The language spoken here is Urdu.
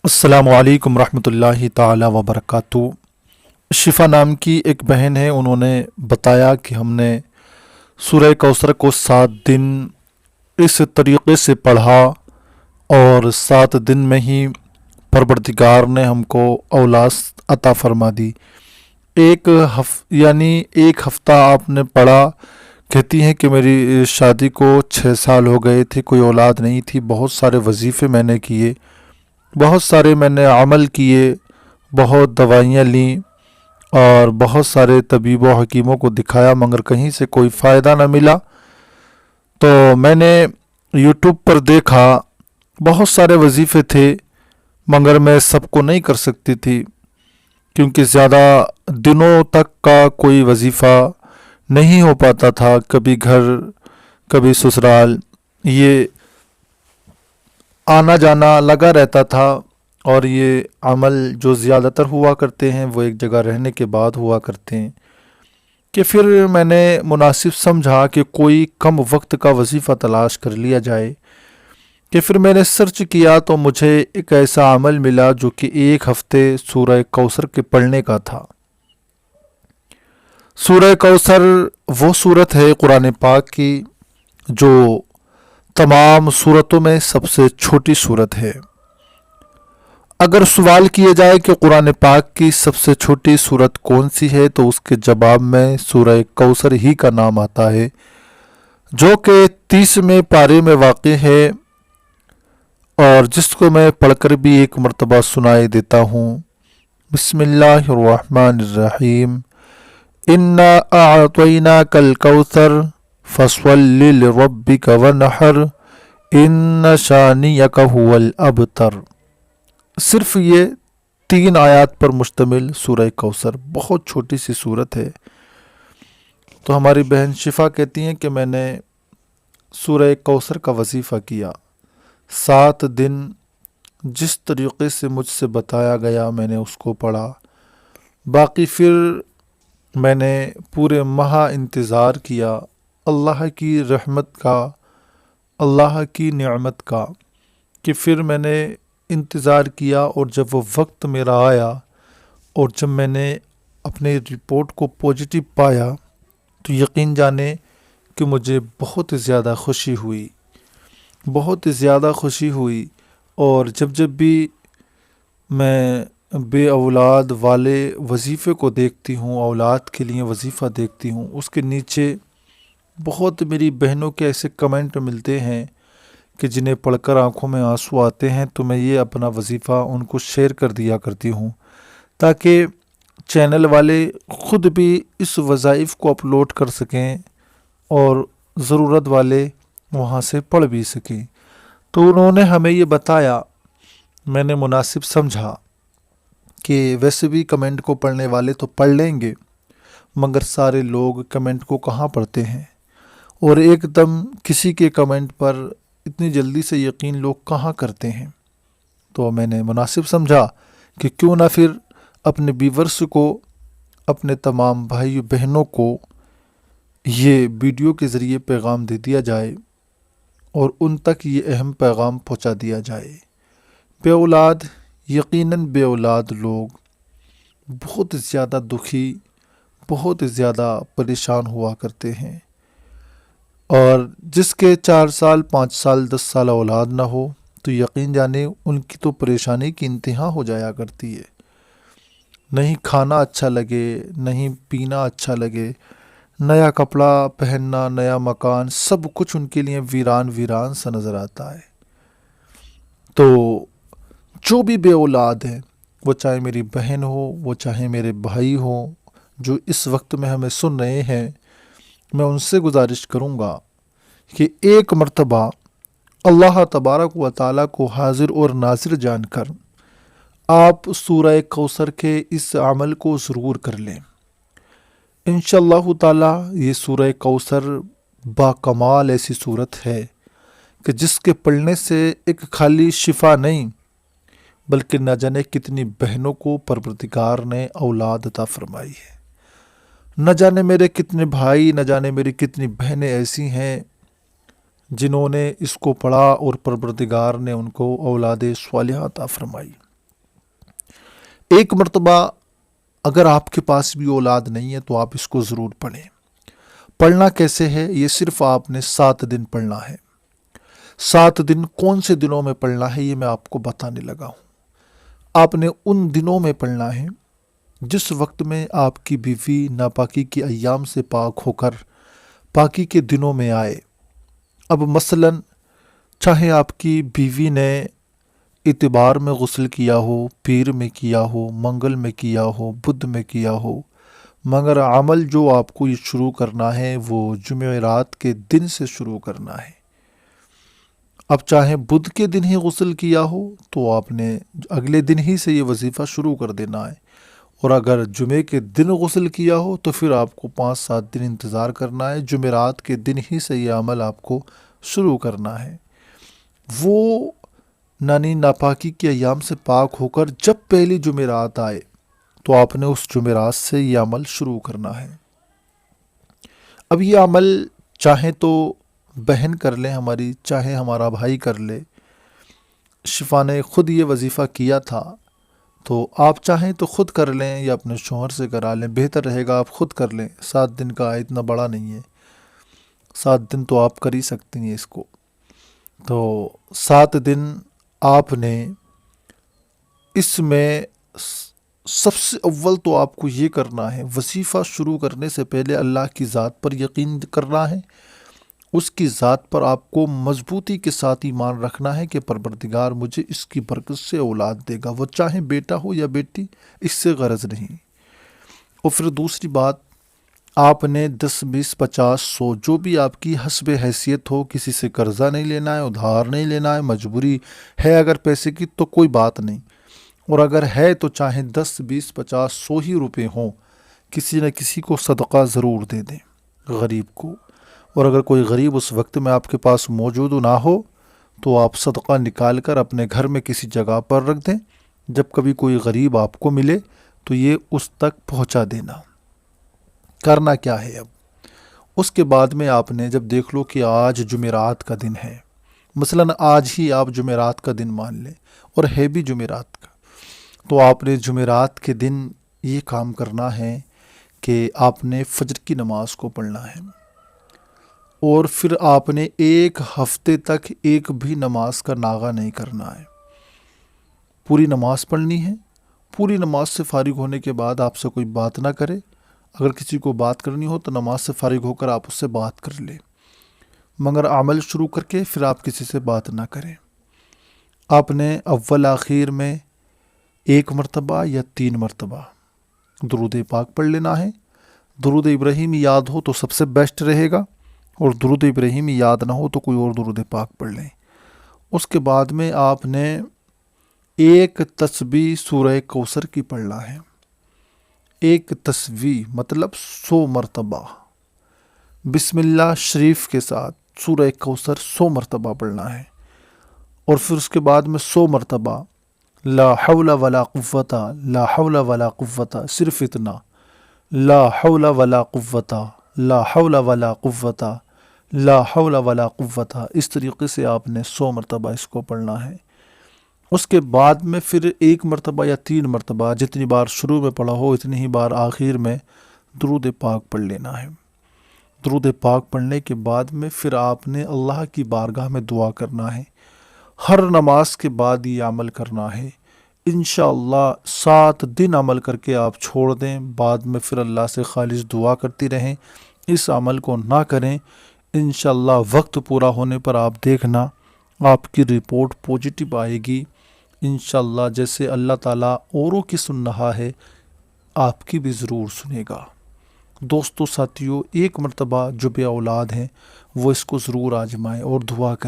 السلام علیکم ورحمۃ اللہ تعالی وبرکاتہ۔ شفا نام کی ایک بہن ہے، انہوں نے بتایا کہ ہم نے سورہ کوثر کو 7 دن اس طریقے سے پڑھا اور 7 دن میں ہی پروردگار نے ہم کو اولاد عطا فرما دی۔ ایک ہفتہ آپ نے پڑھا، کہتی ہیں کہ میری شادی کو 6 سال ہو گئے تھے، کوئی اولاد نہیں تھی، بہت سارے وظیفے میں نے کیے، بہت سارے میں نے عمل کیے، بہت دوائیاں لیں اور بہت سارے طبیب و حکیموں کو دکھایا، مگر کہیں سے کوئی فائدہ نہ ملا۔ تو میں نے یوٹیوب پر دیکھا، بہت سارے وظیفے تھے مگر میں سب کو نہیں کر سکتی تھی، کیونکہ زیادہ دنوں تک کا کوئی وظیفہ نہیں ہو پاتا تھا، کبھی گھر کبھی سسرال، یہ آنا جانا لگا رہتا تھا۔ اور یہ عمل جو زیادہ تر ہوا کرتے ہیں وہ ایک جگہ رہنے کے بعد ہوا کرتے ہیں، کہ پھر میں نے مناسب سمجھا کہ کوئی کم وقت کا وظیفہ تلاش کر لیا جائے، کہ پھر میں نے سرچ کیا تو مجھے ایک ایسا عمل ملا جو کہ 1 ہفتے سورہ کوثر کے پڑھنے کا تھا۔ سورہ کوثر وہ صورت ہے قرآن پاک کی جو تمام صورتوں میں سب سے چھوٹی صورت ہے۔ اگر سوال کیا جائے کہ قرآن پاک کی سب سے چھوٹی صورت کون سی ہے تو اس کے جواب میں سورہ کوثر ہی کا نام آتا ہے، جو کہ 30ویں پارے میں واقع ہے، اور جس کو میں پڑھ کر بھی ایک مرتبہ سنائے دیتا ہوں۔ بسم اللہ الرحمن الرحیم۔ انا اعطیناک الکوثر فصل لربک ونحر ان شانئک هو الابتر۔ صرف یہ 3 آیات پر مشتمل سورہ کوثر بہت چھوٹی سی صورت ہے۔ تو ہماری بہن شفا کہتی ہیں کہ میں نے سورہ کوثر کا وظیفہ کیا، 7 دن جس طریقے سے مجھ سے بتایا گیا میں نے اس کو پڑھا، باقی پھر میں نے پورے ماہ انتظار کیا اللہ کی رحمت کا، اللہ کی نعمت کا، کہ پھر میں نے انتظار کیا، اور جب وہ وقت میرا آیا اور جب میں نے اپنے رپورٹ کو پوزیٹیو پایا تو یقین جانے کہ مجھے بہت زیادہ خوشی ہوئی، بہت زیادہ خوشی ہوئی۔ اور جب بھی میں بے اولاد والے وظیفے کو دیکھتی ہوں، اولاد کے لیے وظیفہ دیکھتی ہوں، اس کے نیچے بہت میری بہنوں کے ایسے کمنٹ ملتے ہیں کہ جنہیں پڑھ کر آنکھوں میں آنسو آتے ہیں، تو میں یہ اپنا وظیفہ ان کو شیئر کر دیا کرتی ہوں، تاکہ چینل والے خود بھی اس وظائف کو اپلوڈ کر سکیں اور ضرورت والے وہاں سے پڑھ بھی سکیں۔ تو انہوں نے ہمیں یہ بتایا، میں نے مناسب سمجھا کہ ویسے بھی کمنٹ کو پڑھنے والے تو پڑھ لیں گے، مگر سارے لوگ کمنٹ کو کہاں پڑھتے ہیں، اور ایک دم کسی کے کمنٹ پر اتنی جلدی سے یقین لوگ کہاں کرتے ہیں۔ تو میں نے مناسب سمجھا کہ کیوں نہ پھر اپنے ویورز کو، اپنے تمام بھائی بہنوں کو یہ ویڈیو کے ذریعے پیغام دے دیا جائے اور ان تک یہ اہم پیغام پہنچا دیا جائے۔ بے اولاد، یقیناً بے اولاد لوگ بہت زیادہ دکھی، بہت زیادہ پریشان ہوا کرتے ہیں، اور جس کے 4 سال 5 سال 10 سال اولاد نہ ہو تو یقین جانے ان کی تو پریشانی کی انتہا ہو جایا کرتی ہے۔ نہیں کھانا اچھا لگے، نہیں پینا اچھا لگے، نیا کپڑا پہننا، نیا مکان، سب کچھ ان کے لیے ویران ویران سا نظر آتا ہے۔ تو جو بھی بے اولاد ہیں، وہ چاہے میری بہن ہو، وہ چاہے میرے بھائی ہوں، جو اس وقت میں ہمیں سن رہے ہیں، میں ان سے گزارش کروں گا کہ ایک مرتبہ اللہ تبارک و تعالیٰ کو حاضر اور ناظر جان کر آپ سورہ کوثر کے اس عمل کو ضرور کر لیں۔ انشاءاللہ تعالیٰ یہ سورہ کوثر با کمال ایسی صورت ہے کہ جس کے پڑھنے سے ایک خالی شفا نہیں بلکہ نہ جانے کتنی بہنوں کو پروردگار نے اولاد عطا فرمائی ہے، نہ جانے میرے کتنے بھائی، نہ جانے میری کتنی بہنیں ایسی ہیں جنہوں نے اس کو پڑھا اور پروردگار نے ان کو اولاد صالحہ عطا فرمائی۔ ایک مرتبہ اگر آپ کے پاس بھی اولاد نہیں ہے تو آپ اس کو ضرور پڑھیں۔ پڑھنا کیسے ہے؟ یہ صرف آپ نے 7 دن پڑھنا ہے۔ 7 دن کون سے دنوں میں پڑھنا ہے یہ میں آپ کو بتانے لگا ہوں۔ آپ نے ان دنوں میں پڑھنا ہے جس وقت میں آپ کی بیوی ناپاکی کے ایام سے پاک ہو کر پاکی کے دنوں میں آئے۔ اب مثلاً چاہے آپ کی بیوی نے اتوار میں غسل کیا ہو، پیر میں کیا ہو، منگل میں کیا ہو، بدھ میں کیا ہو، مگر عمل جو آپ کو یہ شروع کرنا ہے وہ جمعرات کے دن سے شروع کرنا ہے۔ اب چاہے بدھ کے دن ہی غسل کیا ہو تو آپ نے اگلے دن ہی سے یہ وظیفہ شروع کر دینا ہے، اور اگر جمعے کے دن غسل کیا ہو تو پھر آپ کو 5-7 دن انتظار کرنا ہے، جمعرات کے دن ہی سے یہ عمل آپ کو شروع کرنا ہے۔ وہ ناپاکی کے ایام سے پاک ہو کر جب پہلی جمعرات آئے تو آپ نے اس جمعرات سے یہ عمل شروع کرنا ہے۔ اب یہ عمل چاہے تو بہن کر لیں ہماری، چاہے ہمارا بھائی کر لے۔ شفا نے خود یہ وظیفہ کیا تھا، تو آپ چاہیں تو خود کر لیں یا اپنے شوہر سے کرا لیں، بہتر رہے گا آپ خود کر لیں۔ 7 دن کا اتنا بڑا نہیں ہے، 7 دن تو آپ کر ہی سکتی ہیں اس کو۔ تو 7 دن آپ نے اس میں سب سے اول تو آپ کو یہ کرنا ہے، وظیفہ شروع کرنے سے پہلے اللہ کی ذات پر یقین کرنا ہے، اس کی ذات پر آپ کو مضبوطی کے ساتھ ایمان رکھنا ہے کہ پروردگار مجھے اس کی برکت سے اولاد دے گا، وہ چاہے بیٹا ہو یا بیٹی، اس سے غرض نہیں۔ اور پھر دوسری بات، آپ نے 10 20 50 100 جو بھی آپ کی حسب حیثیت ہو، کسی سے قرضہ نہیں لینا ہے، ادھار نہیں لینا ہے، مجبوری ہے اگر پیسے کی تو کوئی بات نہیں، اور اگر ہے تو چاہے 10 20 50 100 ہی روپے ہوں، کسی نہ کسی کو صدقہ ضرور دے دیں، غریب کو۔ اور اگر کوئی غریب اس وقت میں آپ کے پاس موجود نہ ہو تو آپ صدقہ نکال کر اپنے گھر میں کسی جگہ پر رکھ دیں، جب کبھی کوئی غریب آپ کو ملے تو یہ اس تک پہنچا دینا۔ کرنا کیا ہے اب؟ اس کے بعد میں آپ نے جب دیکھ لو کہ آج جمعرات کا دن ہے، مثلاً آج ہی آپ جمعرات کا دن مان لیں اور ہے بھی جمعرات کا، تو آپ نے جمعرات کے دن یہ کام کرنا ہے کہ آپ نے فجر کی نماز کو پڑھنا ہے، اور پھر آپ نے 1 ہفتے تک ایک بھی نماز کا ناغہ نہیں کرنا ہے، پوری نماز پڑھنی ہے۔ پوری نماز سے فارغ ہونے کے بعد آپ سے کوئی بات نہ کرے، اگر کسی کو بات کرنی ہو تو نماز سے فارغ ہو کر آپ اس سے بات کر لیں، مگر عمل شروع کر کے پھر آپ کسی سے بات نہ کریں۔ آپ نے اول آخر میں 1 مرتبہ یا 3 مرتبہ درود پاک پڑھ لینا ہے۔ درود ابراہیمی یاد ہو تو سب سے بیسٹ رہے گا، اور درود ابراہیمی یاد نہ ہو تو کوئی اور درود پاک پڑھ لیں۔ اس کے بعد میں آپ نے 1 تسبیح سورہ کوثر کی پڑھنا ہے، 1 تسبیح مطلب 100 مرتبہ بسم اللہ شریف کے ساتھ سورہ کوثر 100 مرتبہ پڑھنا ہے، اور پھر اس کے بعد میں 100 مرتبہ لا حول ولا قوت، لا حول ولا قوت، صرف اتنا، لا حول ولا قوت، لا حول ولا قوت، لا حول ولا قوت، اس طریقے سے آپ نے 100 مرتبہ اس کو پڑھنا ہے۔ اس کے بعد میں پھر 1 مرتبہ یا 3 مرتبہ، جتنی بار شروع میں پڑھا ہو اتنی ہی بار آخر میں درود پاک پڑھ لینا ہے۔ درود پاک پڑھنے کے بعد میں پھر آپ نے اللہ کی بارگاہ میں دعا کرنا ہے۔ ہر نماز کے بعد یہ عمل کرنا ہے، انشاءاللہ 7 دن عمل کر کے آپ چھوڑ دیں، بعد میں پھر اللہ سے خالص دعا کرتی رہیں، اس عمل کو نہ کریں۔ انشاءاللہ وقت پورا ہونے پر آپ دیکھنا آپ کی رپورٹ پوزیٹیو آئے گی، انشاءاللہ جیسے اللہ تعالیٰ اوروں کی سن رہا ہے آپ کی بھی ضرور سنے گا۔ دوستو ساتھیو، 1 مرتبہ جو بے اولاد ہیں وہ اس کو ضرور آزمائیں اور دعا کریں۔